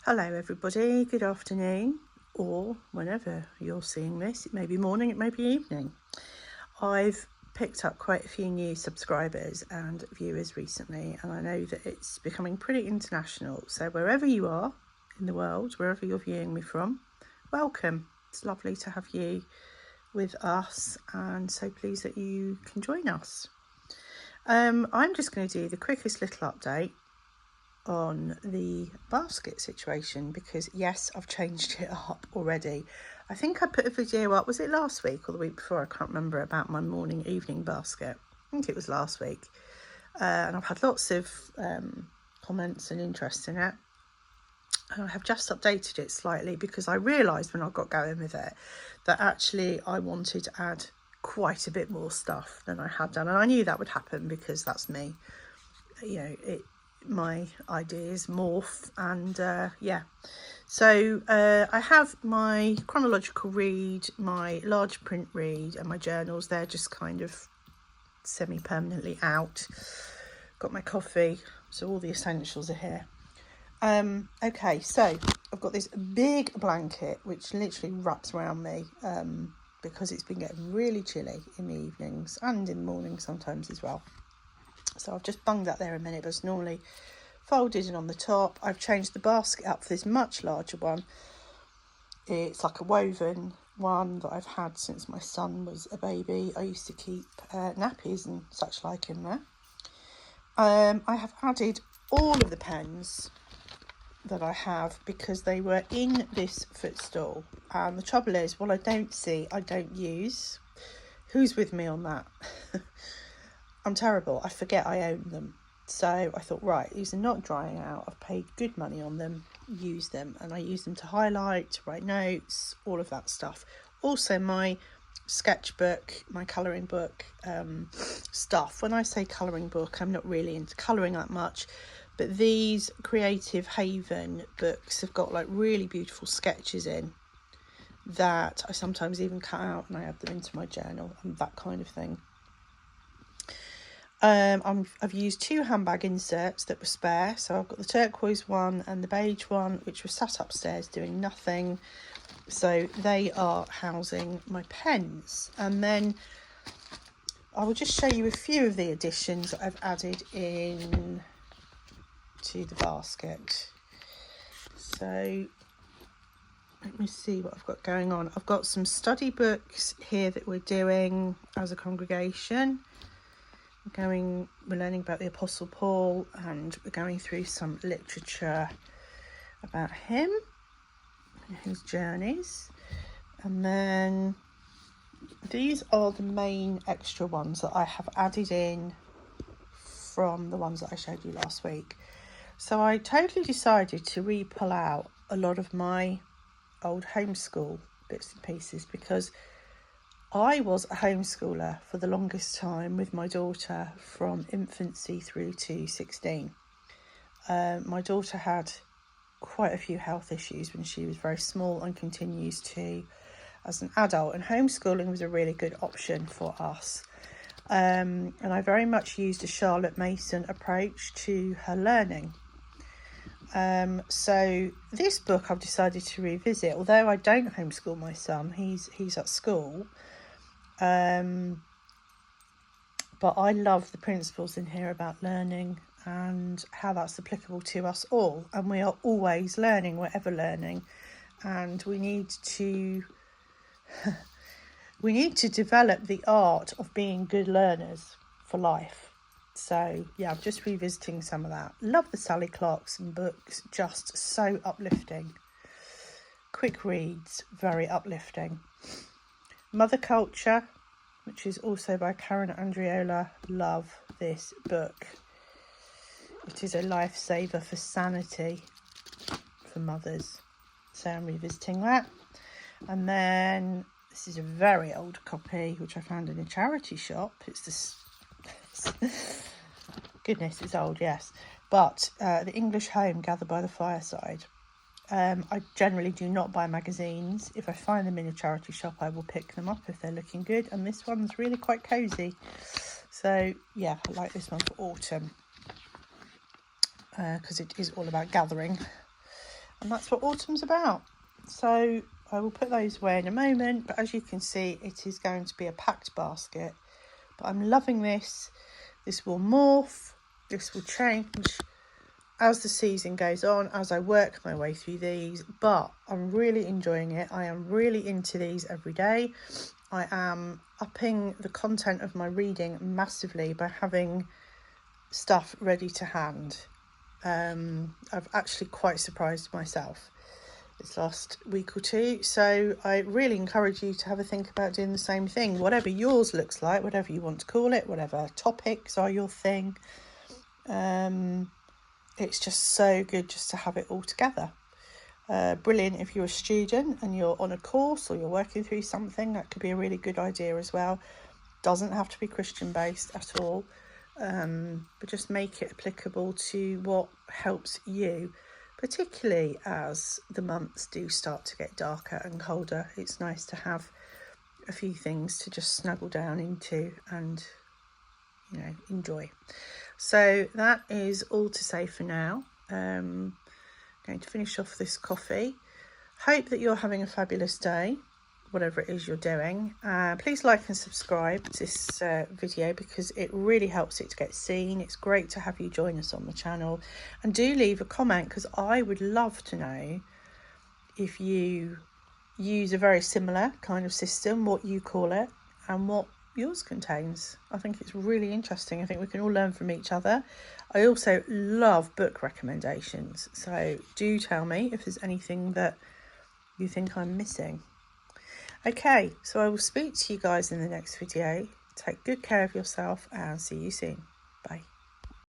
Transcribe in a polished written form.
Hello everybody, good afternoon, or whenever you're seeing this, it may be morning, it may be evening. I've picked up quite a few new subscribers and viewers recently, and I know that it's becoming pretty international. So wherever you are in the world, wherever you're viewing me from, welcome. It's lovely to have you with us, and so pleased that you can join us. I'm just going to do the quickest little update on the basket situation because yes, I've changed it up already. I think I put a video up, was it last week or the week before? I can't remember, about my morning evening basket. I think it was last week, and I've had lots of comments and interest in it. And I have just updated it slightly because I realised when I got going with it that actually I wanted to add quite a bit more stuff than I had done, and I knew that would happen because that's me. My ideas morph, and so I have my chronological read, my large print read, and my journals. They're just kind of semi-permanently out. Got my coffee, so all the essentials are here. Okay, so I've got this big blanket which literally wraps around me because it's been getting really chilly in the evenings and in the morning sometimes as well. So I've just bunged that there a minute, but it's normally folded in on the top. I've changed the basket up for this much larger one. It's like a woven one that I've had since my son was a baby. I used to keep nappies and such like in there. I have added all of the pens that I have because they were in this footstool. And the trouble is, what I don't see, I don't use. Who's with me on that? I'm terrible. I forget I own them. So I thought, right, these are not drying out. I've paid good money on them, use them. And I use them to highlight, to write notes, all of that stuff. Also my sketchbook, my colouring book stuff. When I say colouring book, I'm not really into colouring that much. But these Creative Haven books have got like really beautiful sketches in that I sometimes even cut out and I add them into my journal and that kind of thing. I've used 2 handbag inserts that were spare. So I've got the turquoise one and the beige one, which were sat upstairs doing nothing. So they are housing my pens. And then I will just show you a few of the additions that I've added in to the basket. So let me see what I've got going on. I've got some study books here that we're doing as a congregation. We're learning about the Apostle Paul, and we're going through some literature about him and his journeys. And then these are the main extra ones that I have added in from the ones that I showed you last week. So I totally decided to re-pull out a lot of my old homeschool bits and pieces because I was a homeschooler for the longest time with my daughter from infancy through to 16. My daughter had quite a few health issues when she was very small and continues to as an adult, and homeschooling was a really good option for us. And I very much used a Charlotte Mason approach to her learning. So this book I've decided to revisit, although I don't homeschool my son, he's at school. But I love the principles in here about learning and how that's applicable to us all. And we are always learning, we're ever learning. And we need to develop the art of being good learners for life. So yeah, I'm just revisiting some of that. Love the Sally Clarkson books, just so uplifting. Quick reads, very uplifting. Mother Culture, which is also by Karen Andriola. Love this book. It is a lifesaver for sanity for mothers. So I'm revisiting that. And then this is a very old copy, which I found in a charity shop. It's this... Goodness, it's old, yes. But The English Home, Gathered by the Fireside. I generally do not buy magazines. If I find them in a charity shop, I will pick them up if they're looking good. And this one's really quite cosy. So, yeah, I like this one for autumn. Because it is all about gathering. And that's what autumn's about. So I will put those away in a moment, but as you can see, it is going to be a packed basket. But I'm loving this. This will morph, this will change as the season goes on, as I work my way through these, but I'm really enjoying it. I am really into these every day. I am upping the content of my reading massively by having stuff ready to hand. I've actually quite surprised myself this last week or two, so I really encourage you to have a think about doing the same thing, whatever yours looks like, whatever you want to call it, whatever topics are your thing. It's just so good just to have it all together. Brilliant if you're a student and you're on a course or you're working through something. That could be a really good idea as well. Doesn't have to be Christian based at all, but just make it applicable to what helps you, particularly as the months do start to get darker and colder. It's nice to have a few things to just snuggle down into and, you know, enjoy. So that is all to say for now. Going to finish off this coffee. Hope that you're having a fabulous day, whatever it is you're doing. Please like and subscribe to this video because it really helps it to get seen. It's great to have you join us on the channel, and do leave a comment because I would love to know if you use a very similar kind of system, what you call it and what yours contains. I think it's really interesting. I think we can all learn from each other. I also love book recommendations, so do tell me if there's anything that you think I'm missing. Okay, so I will speak to you guys in the next video. Take good care of yourself and see you soon. Bye.